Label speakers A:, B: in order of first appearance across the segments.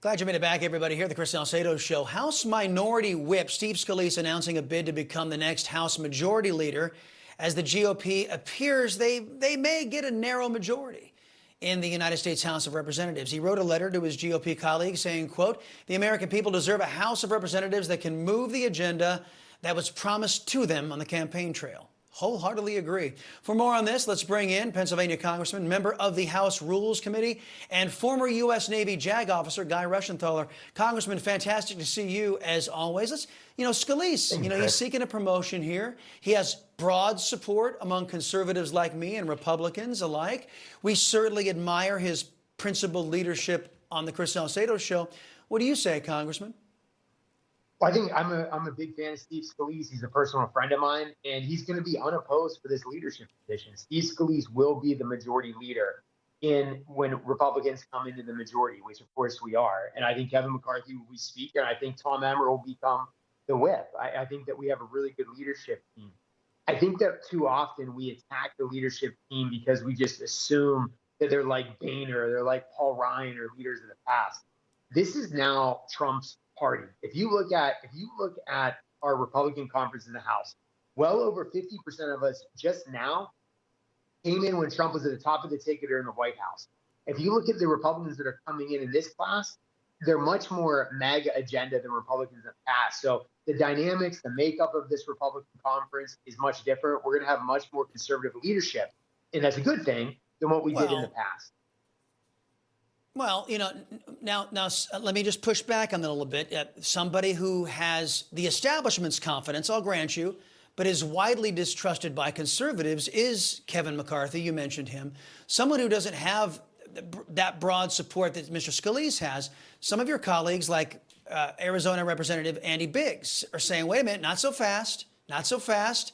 A: Glad you made it back, everybody, here at the Chris Salcedo Show. House Minority Whip Steve Scalise announcing a bid to become the next House Majority Leader. As the GOP appears they may get a narrow majority in the United States House of Representatives. He wrote a letter to his GOP colleagues saying, quote, "The American people deserve a House of Representatives that can move the agenda that was promised to them on the campaign trail." Wholeheartedly agree. For more on this, let's bring in Pennsylvania Congressman, member of the House Rules Committee, and former U.S. Navy JAG officer Guy Reschenthaler. Congressman, fantastic to see you as always. Scalise, he's seeking a promotion here. He has broad support among conservatives like me and Republicans alike. We certainly admire his principled leadership on the Chris Salcedo Show. What do you say, Congressman?
B: Well, I think I'm a big fan of Steve Scalise. He's a personal friend of mine, and he's going to be unopposed for this leadership position. Steve Scalise will be the majority leader when Republicans come into the majority, which of course we are. And I think Kevin McCarthy will be speaker, and I think Tom Emmer will become the whip. I think that we have a really good leadership team. I think that too often we attack the leadership team because we just assume that they're like Boehner, they're like Paul Ryan or leaders of the past. This is now Trump's party. If you look at our Republican conference in the House, well over 50% of us just now came in when Trump was at the top of the ticket or in the White House. If you look at the Republicans that are coming in this class, they're much more MAGA agenda than Republicans in the past. So the dynamics, the makeup of this Republican conference is much different. We're going to have much more conservative leadership, and that's a good thing, than what we did in the past.
A: Well, now let me just push back on that a little bit. Somebody who has the establishment's confidence, I'll grant you, but is widely distrusted by conservatives is Kevin McCarthy. You mentioned him. Someone who doesn't have that broad support that Mr. Scalise has. Some of your colleagues, like Arizona Representative Andy Biggs, are saying, wait a minute, not so fast, not so fast.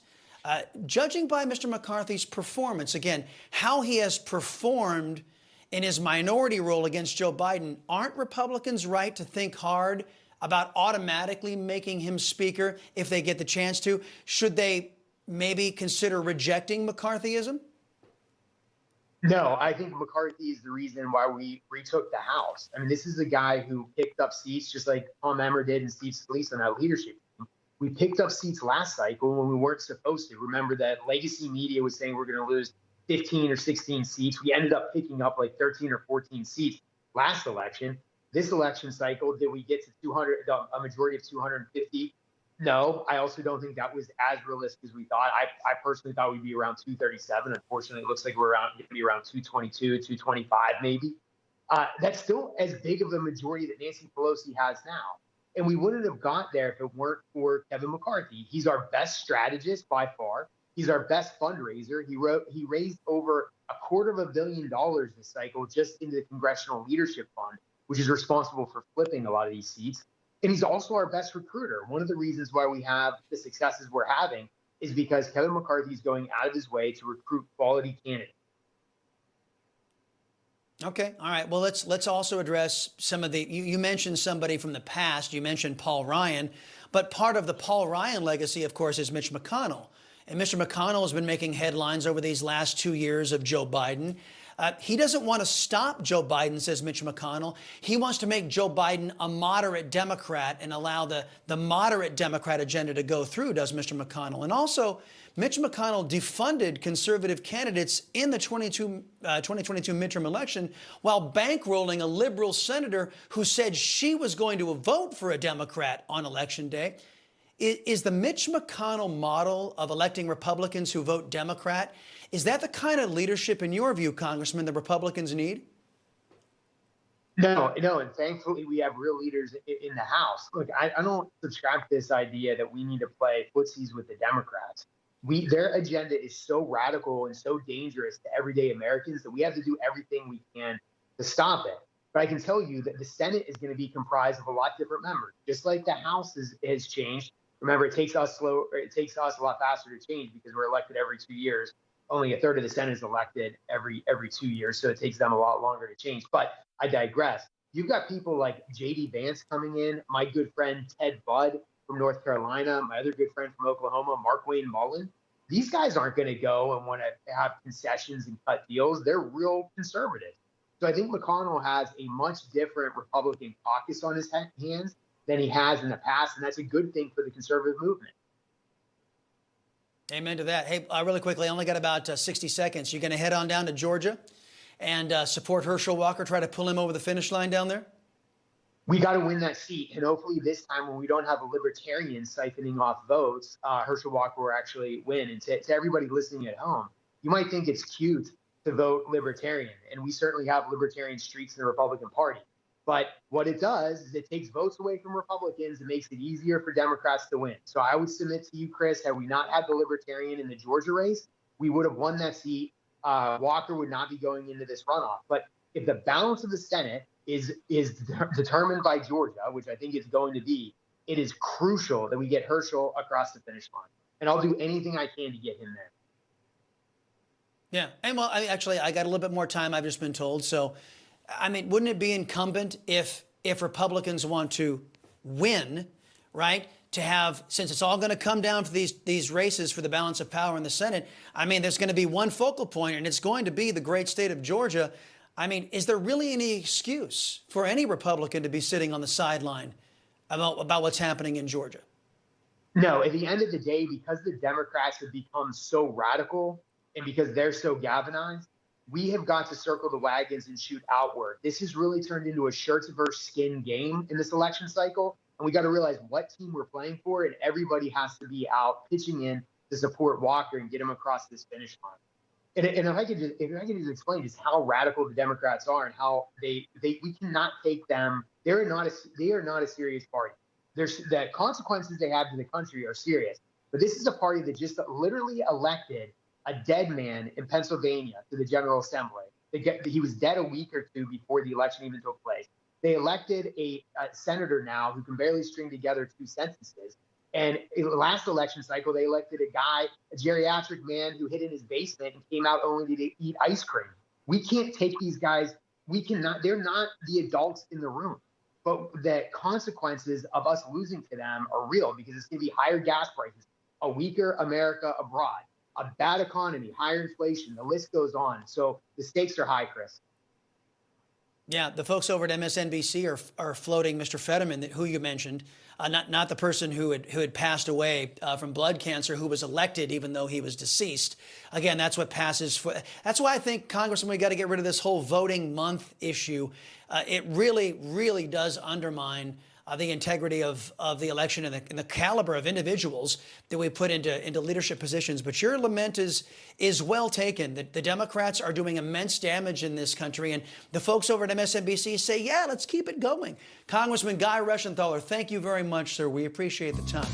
A: Judging by Mr. McCarthy's performance, again, how he has performed in his minority role against Joe Biden, aren't Republicans right to think hard about automatically making him speaker if they get the chance to? Should they maybe consider rejecting McCarthyism?
B: No, I think McCarthy is the reason why we retook the House. I mean, this is a guy who picked up seats just like Tom Emmer did and Steve Scalise on that leadership team. We picked up seats last cycle when we weren't supposed to. Remember that legacy media was saying we're going to lose 15 or 16 seats. We ended up picking up like 13 or 14 seats last election. This election cycle, did we get to 200, a majority of 250? No, I also don't think that was as realistic as we thought. I personally thought we'd be around 237. Unfortunately, it looks like we're going to be around 222, 225 maybe. That's still as big of a majority that Nancy Pelosi has now. And we wouldn't have got there if it weren't for Kevin McCarthy. He's our best strategist by far. He's our best fundraiser. He raised over $250 million this cycle just into the Congressional Leadership Fund, which is responsible for flipping a lot of these seats. And he's also our best recruiter. One of the reasons why we have the successes we're having is because Kevin McCarthy is going out of his way to recruit quality candidates.
A: Okay. All right. Well, let's also address some of the, you mentioned somebody from the past. You mentioned Paul Ryan, but part of the Paul Ryan legacy, of course, is Mitch McConnell. And Mr. McConnell has been making headlines over these last 2 years of Joe Biden. He doesn't want to stop Joe Biden, says Mitch McConnell. He wants to make Joe Biden a moderate Democrat and allow the moderate Democrat agenda to go through, does Mr. McConnell. And also, Mitch McConnell defunded conservative candidates in the 2022 midterm election while bankrolling a liberal senator who said she was going to vote for a Democrat on Election Day. Is the Mitch McConnell model of electing Republicans who vote Democrat, is that the kind of leadership, in your view, Congressman, the Republicans need?
B: No, and thankfully we have real leaders in the House. Look, I don't subscribe to this idea that we need to play footsies with the Democrats. Their agenda is so radical and so dangerous to everyday Americans that we have to do everything we can to stop it. But I can tell you that the Senate is going to be comprised of a lot different members, just like the House has changed. Remember, it takes us a lot faster to change because we're elected every 2 years. Only a third of the Senate is elected every 2 years, so it takes them a lot longer to change. But I digress. You've got people like J.D. Vance coming in, my good friend Ted Budd from North Carolina, my other good friend from Oklahoma, Markwayne Mullin. These guys aren't going to go and want to have concessions and cut deals. They're real conservative. So I think McConnell has a much different Republican caucus on his hands than he has in the past, and that's a good thing for the conservative movement.
A: Amen to that. Hey, really quickly, I only got about 60 seconds. You're going to head on down to Georgia and support Herschel Walker, try to pull him over the finish line down there?
B: We got to win that seat, and hopefully this time when we don't have a libertarian siphoning off votes, Herschel Walker will actually win. And to everybody listening at home, you might think it's cute to vote libertarian, and we certainly have libertarian streaks in the Republican Party. But what it does is it takes votes away from Republicans and makes it easier for Democrats to win. So I would submit to you, Chris, had we not had the libertarian in the Georgia race, we would have won that seat. Walker would not be going into this runoff. But if the balance of the Senate is determined by Georgia, which I think it's going to be, it is crucial that we get Herschel across the finish line. And I'll do anything I can to get him there.
A: Yeah. And well, I got a little bit more time, I've just been told. So, I mean, wouldn't it be incumbent if Republicans want to win, right, to have, since it's all going to come down to these races for the balance of power in the Senate, I mean, there's going to be one focal point, and it's going to be the great state of Georgia. I mean, is there really any excuse for any Republican to be sitting on the sideline about what's happening in Georgia?
B: No, at the end of the day, because the Democrats have become so radical and because they're so galvanized, we have got to circle the wagons and shoot outward. This has really turned into a shirts versus skin game in this election cycle. And we got to realize what team we're playing for, and everybody has to be out pitching in to support Walker and get him across this finish line. And if I could just explain just how radical the Democrats are and how we cannot take them. They are not a serious party. The consequences they have to the country are serious. But this is a party that just literally elected a dead man in Pennsylvania to the General Assembly. He was dead a week or two before the election even took place. They elected a senator now who can barely string together two sentences. And in the last election cycle, they elected a geriatric man who hid in his basement and came out only to eat ice cream. We can't take these guys. They're not the adults in the room. But the consequences of us losing to them are real, because it's going to be higher gas prices, a weaker America abroad, a bad economy, higher inflation. The list goes on. So the stakes are high, Chris.
A: Yeah, the folks over at MSNBC are floating Mr. Fetterman, who you mentioned, not the person who had passed away from blood cancer, who was elected even though he was deceased. Again, that's what passes for. That's why I think, Congressman, we got to get rid of this whole voting month issue. It really, really does undermine the integrity of the election and the caliber of individuals that we put into leadership positions. But your lament is well taken. The Democrats are doing immense damage in this country, and the folks over at MSNBC say, yeah, let's keep it going. Congressman Guy Reschenthaler, thank you very much, sir. We appreciate the time.